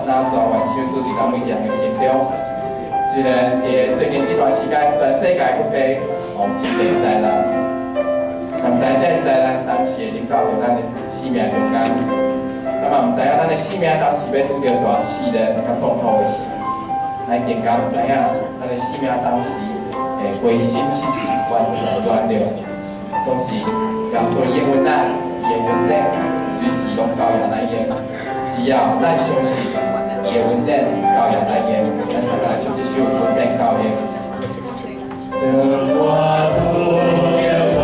那全员手术伫咱每一个人的心中。虽然伫最近这段时间，全世界各地真侪灾难，但毋知这灾难当时会临到着咱的生命中间，咱嘛毋知影咱的生命当时要拄着大试炼甲痛苦的事，咱更加毋知影咱的生命当时会灰心失志、完全软弱，总是耶稣应允咱，伊的恩典随时拢教养咱用，只要咱相信。伊的稳定教养来源，咱大家唱一首稳定教养。等我度越我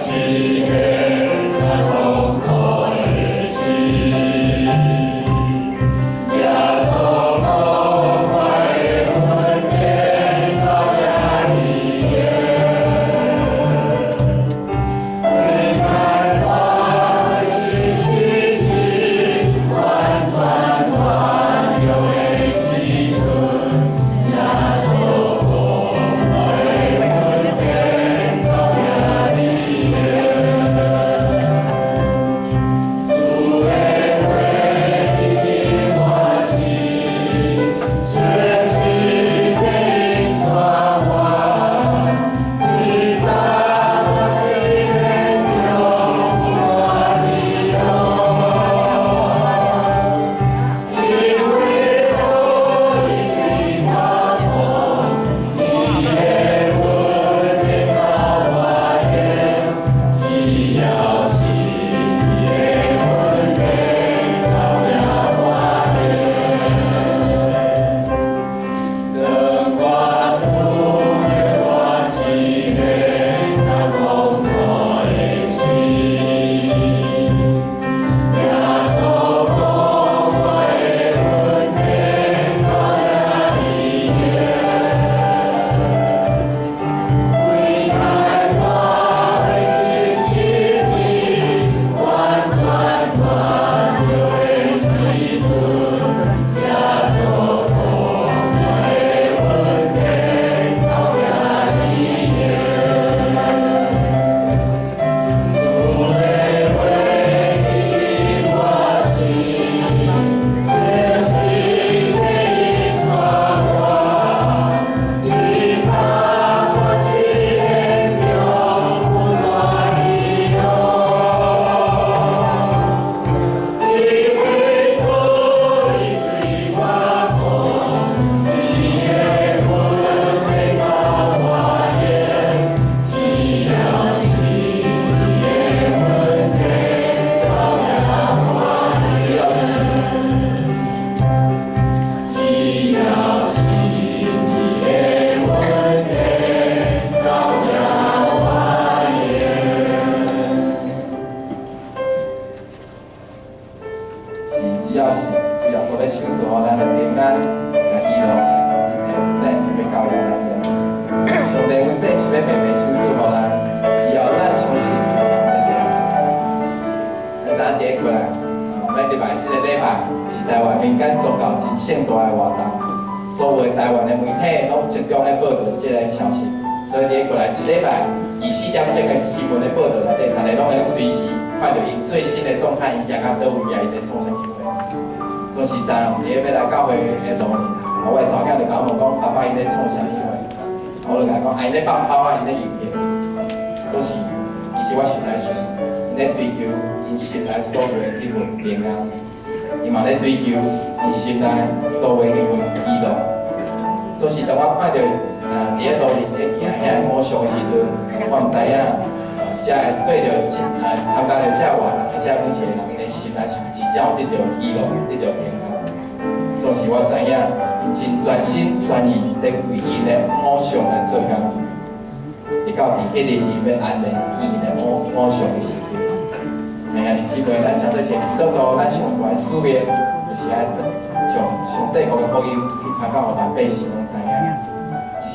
喜悦，那痛苦的心，耶稣梦怀稳定教养你耶，你看我是奇迹，完全完。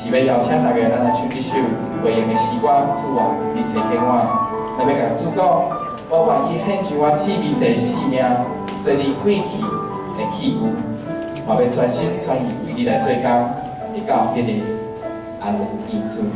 是要邀请大家，咱来唱一首回应的诗歌，主啊，你垂听我。咱要甲主讲，我愿意献上我至微细的生命，做你过去的器具，我要全心全意为你来做工，直到迄日安稳结束。